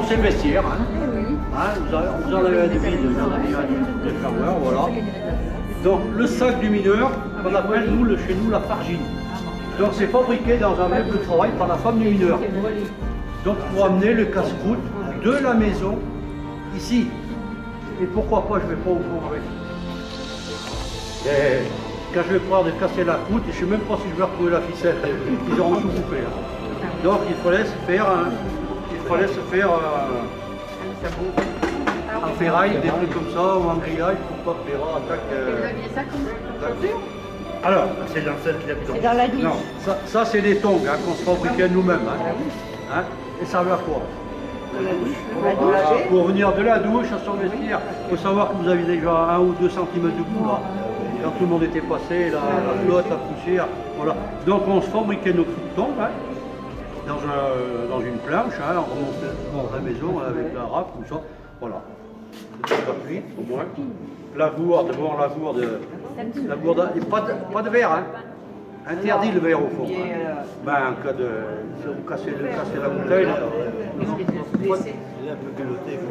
c'est le vestiaire. Hein. Oui. Hein, vous en avez un de vide, vous en avez un de fermeur, voilà. Donc le sac du mineur, qu'on appelle chez nous la fargine. Donc c'est fabriqué dans un meuble de travail par la femme du mineur. Donc pour amener le casse-croûte de la maison ici. Et pourquoi pas, je ne vais pas au fond avec. Et quand je vais pouvoir casser la croûte, je ne sais même pas si je vais retrouver la ficelle. Ils auront tout bouffé. Hein. Donc il fallait se faire, en ferraille, des trucs comme ça, ou en grillage, pour pas que les rats attaquent. Vous aviez ça comme chaussure? Alors, C'est dans celle qu'il y a dedans. C'est dans la douche. non, ça c'est des tongs hein, qu'on se fabriquait nous-mêmes. Hein. Hein. Et ça va à quoi? Pour venir de la douche à son vestiaire, il faut savoir que vous avez déjà 1 ou 2 cm de boue là. Quand tout le monde était passé, la flotte, la poussière, voilà. Donc on se fabriquait nos coups de tongs hein, dans une planche, hein, on remontait dans la maison avec la râpe, tout ça, voilà. Au moins. La gourde, et pas de verre, hein. Interdit le verre au fond. Hein. Ben, en cas de. Si vous cassez la bouteille.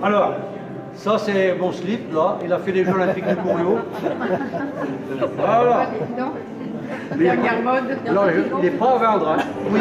Alors, ça c'est mon slip là, il a fait les Jeux Olympiques de Corio. Voilà. Dernière mode. Non, il n'est pas à vendre, hein. Oui.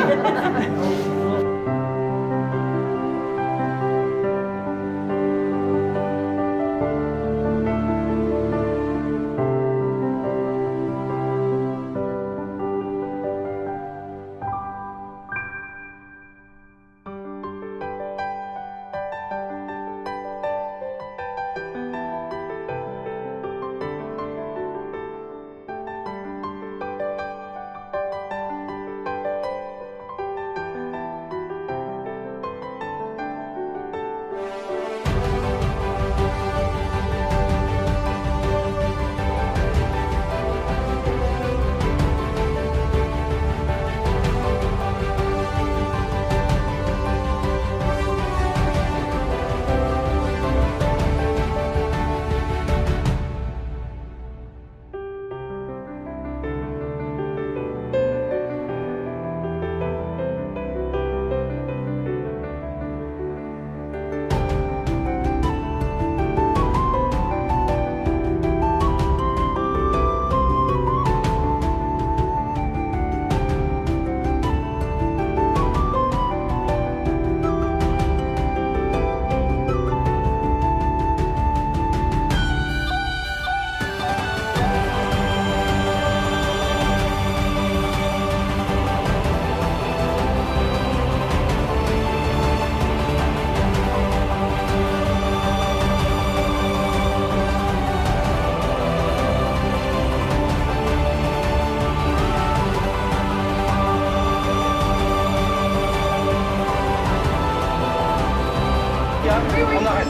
On arrête.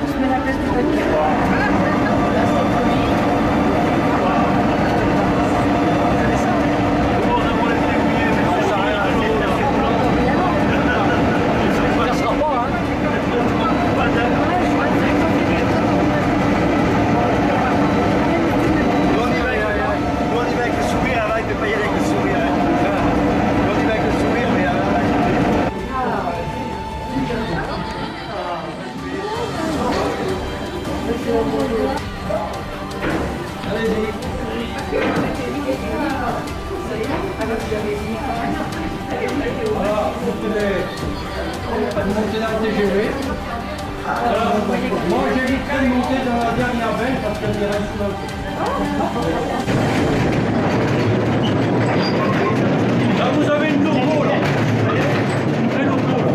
On se met la place du voiture. Voilà, vous montez dans le TGV. Alors, moi j'éviterai de monter dans la dernière veine parce qu'elle est reste dans le Là vous avez une lourdeau là. Une vraie lourdeau là.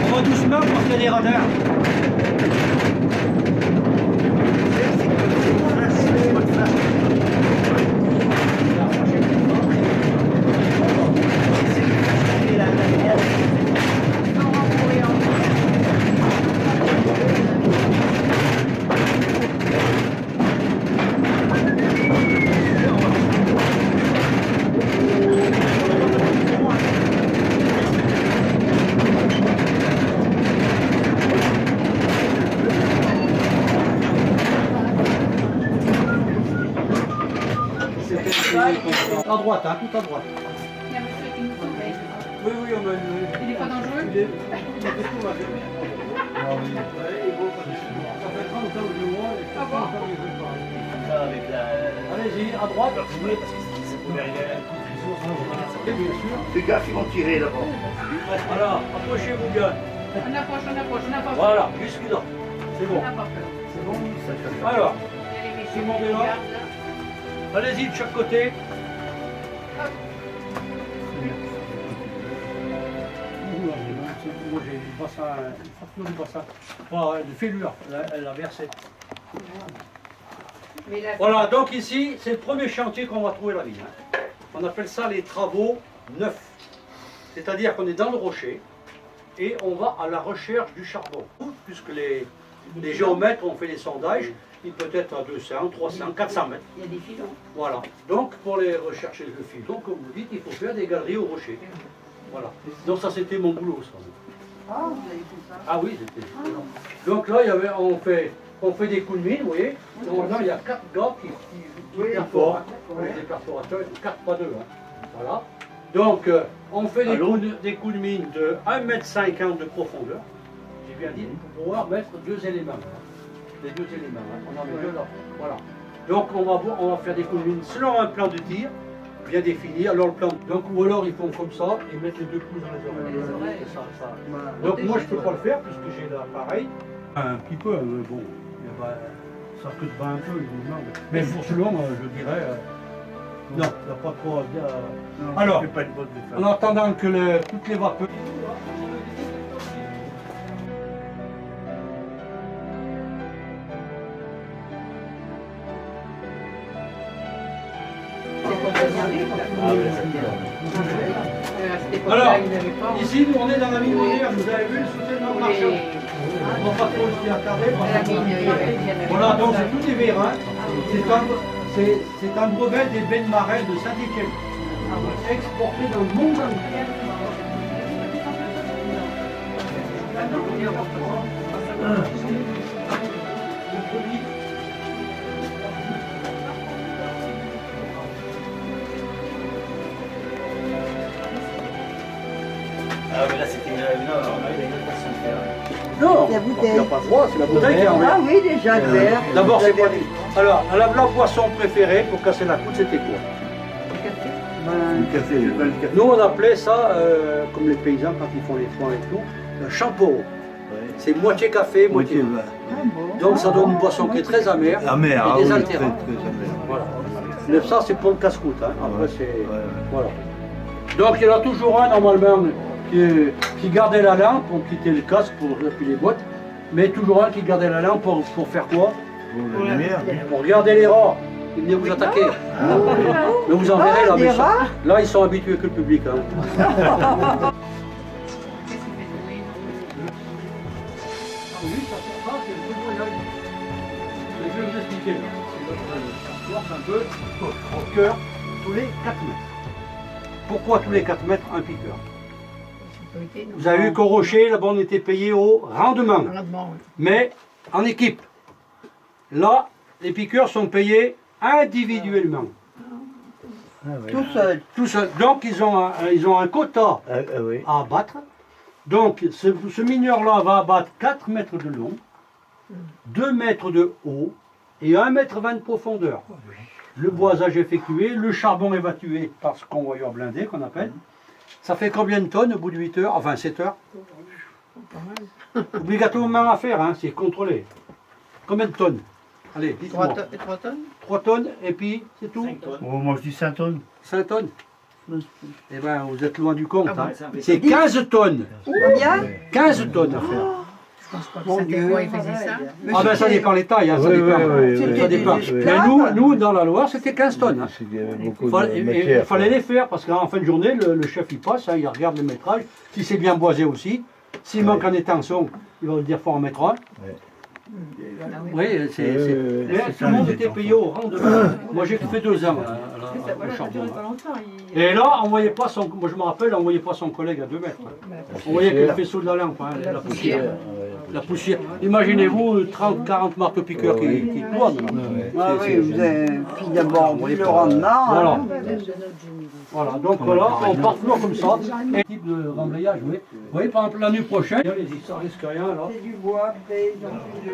On va doucement parce qu'il y a des radars. À droite, hein, tout à droite. Il y a un monsieur qui nous surveille. Oui, oui, on va Il est pas dangereux? il fait tout, là. Ah oui. Ouais, il vaut pas de chou. Ça fait 30 ans que je le vois, et ça fait 30 ans que je le parle. Avec la... Allez-y, à droite. parce que c'est pour derrière. Et bien sûr. Les gars qui vont tirer là-bas. Voilà, approchez-vous bien. On approche, on approche, on n'a pas peur. Voilà, jusque là. C'est On bon. n'a pas peur. C'est bon. Alors, Il y a les messieurs Tout le monde qui est là? regardent, là. allez-y de chaque côté. Moi j'ai du bassin, une fracture du bassin, pas de fêlure, elle a versé. Mais là, Voilà, donc ici, c'est le premier chantier qu'on va trouver la ville. Hein. On appelle ça les travaux neufs. C'est-à-dire qu'on est dans le rocher et on va à la recherche du charbon. Puisque les géomètres ont fait les sondages, il peut être à 200, 300, 400 mètres. il y a des filons. Voilà. Donc pour les rechercher le filon, comme vous dites, il faut faire des galeries au rocher. Voilà. Donc ça c'était mon boulot ça. Ah, vous avez fait ça. Ah oui, c'était. Donc là, on fait des coups de mine, vous voyez. Donc là, il y a 4 gars qui perforent. Hein. Des perforateurs, 4 pas 2. Hein. Voilà. Donc, on fait des coups de mine de 1,50 m de profondeur. J'ai bien dit, pour pouvoir mettre 2 éléments. Hein. Les 2 éléments. Hein. On en met 2 là. Voilà. Donc, on va faire des coups de mine selon un plan de tir bien défini. Alors, le plan. Donc, ou alors, ils font comme ça et mettent les 2 pouces dans les oreilles. Les oreilles. Donc moi je peux pas le faire puisque j'ai l'appareil. Un petit peu, bon, ça coûte pas un peu, je vous demande. Mais pour ce long, je dirais, non, il n'y a pas trop à dire. Alors, pas une bonne en attendant que toutes les vapeurs... À cette époque-là, Alors, il n'avait pas. ici, nous, on est dans la mine moderne, vous avez vu le soutènement marchand. On va pas trop s'y attarder. La mine, il y avait bien. Voilà, donc c'est tout des vérins. C'est un brevet des bains marins de Saint-Étienne. Exporté dans le monde entier. Le produit. Ah mais là c'était une façon de faire. Non, La bouteille. il n'y a pas de droit, c'est la bouteille qui est en Ah verre. oui, déjà, le verre. D'abord, c'est pas dit. Alors, la boisson préférée pour casser la croûte, c'était quoi? Le café. Nous, on appelait ça, comme les paysans quand ils font les foins et tout, le champeau. C'est moitié café, moitié vin. Ah bon. Donc ça donne une boisson qui est très amère Amère, et ah oui, très désaltérante. amère. Voilà. Mais ça, c'est pour le casse-croûte. Hein. Après, c'est... Voilà. Donc, il y en a toujours un, normalement, qui gardait la lampe pour quitter le casque, pour appuyer les boîtes. Mais toujours un qui gardait la lampe pour faire quoi? Pour la lumière. Pour regarder les rats. Ils venaient vous attaquer. Mais vous en verrez là. des Mais rats là, ils sont habitués que le public. Hein. Qu'est-ce qu'il fait oui. Oui, ça, c'est le plus voyage. Je vais vous expliquer. C'est notre un peu au cœur tous les 4 mètres. Pourquoi tous les 4 mètres un piqueur? Vous avez vu qu'au Rocher, là-bas, on était payé au rendement, mais en équipe. Là, les piqueurs sont payés individuellement. Tout seul. Tout seul. Donc, ils ont un quota Oui. à abattre. Donc, ce mineur-là va abattre 4 mètres de long, 2 mètres de haut et 1,20 m de profondeur. Le boisage effectué, le charbon évacué par ce convoyeur blindé qu'on appelle. Ça fait combien de tonnes au bout de 8 heures, enfin 7 heures? Obligatoirement à faire, hein, c'est contrôlé. Combien de tonnes? Allez, dites-moi. 3 tonnes 3 tonnes et puis c'est tout? Oh, moi je dis 5 tonnes. 5 tonnes? Eh bien, vous êtes loin du compte. Ah bon, Hein. ça fait- C'est 15 tonnes. Combien 15 tonnes à faire. Je pense pas que c'était quoi, il faisait ça. Ah ben ça dépend les tailles, hein, ça Oui, dépend. oui, oui, Ça oui. dépend. C'était des Mais esclaves. nous, dans la Loire, c'était 15 tonnes. Hein. Il y avait beaucoup Il de matière. fallait les faire parce qu'en fin de journée, le chef il passe, hein, il regarde le métrage, si c'est bien boisé aussi. S'il manque en étention, il va le dire faut en mettre un. Oui, mais tout le monde était payé au rendement. Moi j'ai fait 2 ans à la Parce que ça, voilà, ça charbon. durait Hein. pas longtemps. Il... Et là, on voyait pas son, moi je me rappelle, on voyait pas son collègue à 2 mètres. Hein. On voyait que le faisceau de la lampe, hein, la poussière. La poussière. Imaginez-vous 30-40 marteaux-piqueurs qui tournent. Ah oui, vous avez puis d'abord vu le rendement. Voilà. Hein. Voilà, donc là, on part toujours comme ça. Et type de remblayage, oui. Vous voyez, par exemple, l'année prochaine, allez-y, ça risque rien là. C'est du bois, après, ils ont plus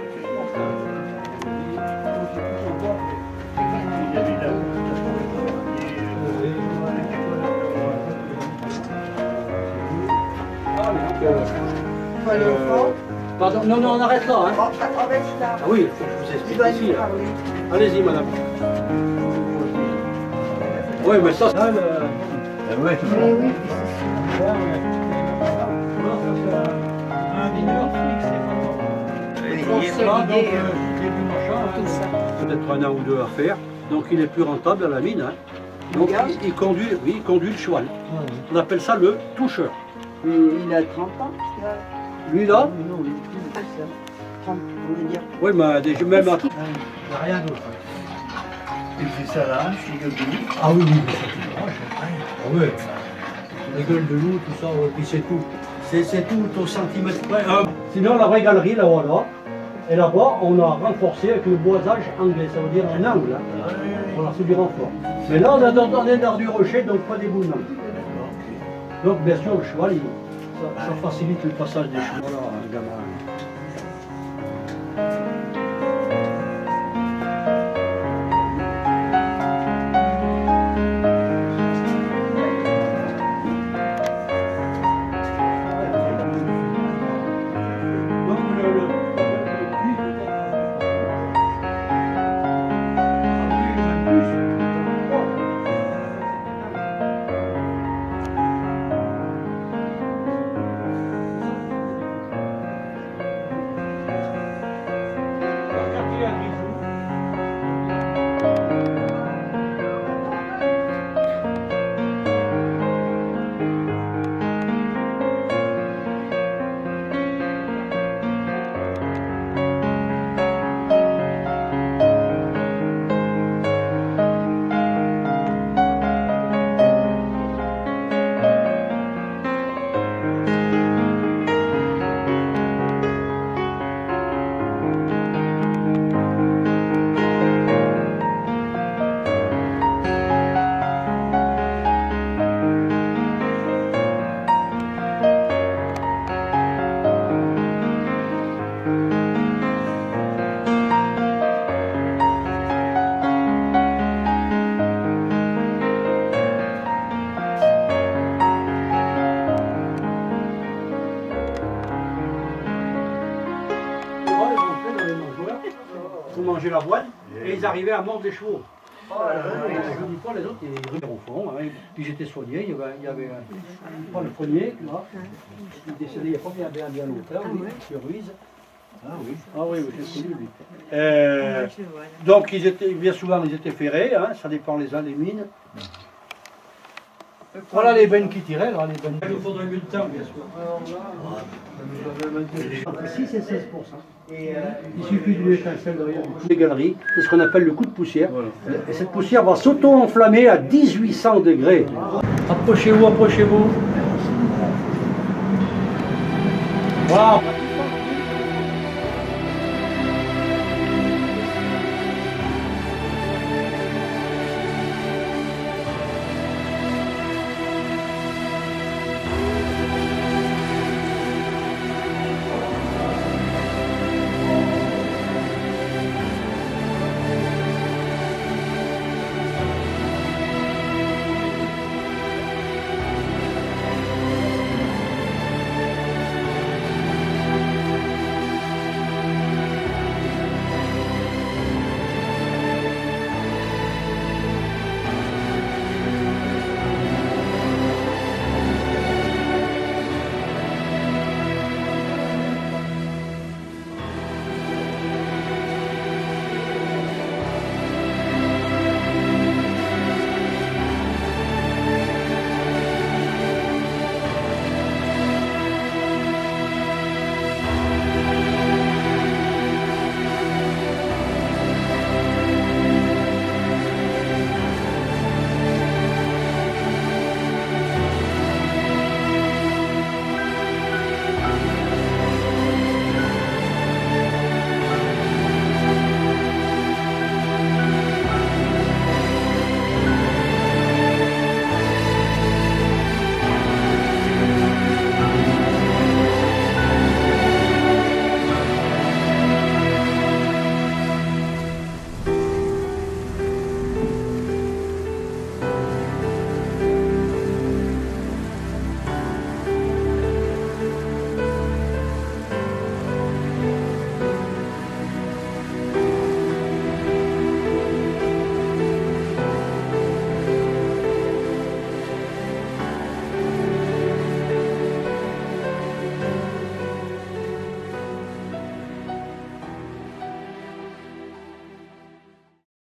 Faut aller au fond. Pardon, non, non, on arrête là. Hein. Oh, ça traverse là. Ah oui, il faut que je vous Il explique va ici. nous Là. parler. Allez-y, madame. Oui, mais ça, là, le... Ah ouais, c'est ça. Un mineur fixe, là, donc, début machin, hein, peut-être 1 an ou 2 à faire. Donc il est plus rentable à la mine. Hein. Donc il conduit, oui, il conduit le cheval. On appelle ça le toucheur. Il a 30 ans. Lui là, Non, il est plus que ça. 30, on va dire. oui, mais déjà, même à... Il n'y a rien d'autre. Il fait ça là, je gueule de loup. Ah oui, oui, ah oui. Les gueules de loup, tout ça, ouais, puis c'est tout. C'est tout au centimètre près. Sinon, la vraie galerie, là-haut, là, et là-bas, on a renforcé avec le boisage anglais, ça veut dire un angle. Hein. Voilà, c'est du renfort. Mais là, on est dans du rocher, donc pas des boules. Donc, bien sûr, le cheval, ça facilite le passage des chevaux. Voilà, gamin. Donc, pour manger l'avoine et ils arrivaient à mordre les chevaux. Je ne dis pas, les autres, ils ruaient au fond. Hein. Puis j'étais soigné, il y avait pas le premier, là. Il est décédé il n'y a pas bien longtemps, M. Ruiz. Ah oui. Ah oui, oui, j'ai connu lui. Donc ils étaient, bien souvent ils étaient ferrés, hein, ça dépend les uns des mines. Voilà les bennes qui tiraient, là, les bennes. Il nous faudrait mieux de temps, bien sûr. Entre 6 et 16%. Il suffit d'une étincelle derrière les galeries, c'est ce qu'on appelle le coup de poussière. Et cette poussière va s'auto-enflammer à 1800 degrés. Approchez-vous, approchez-vous. Voilà.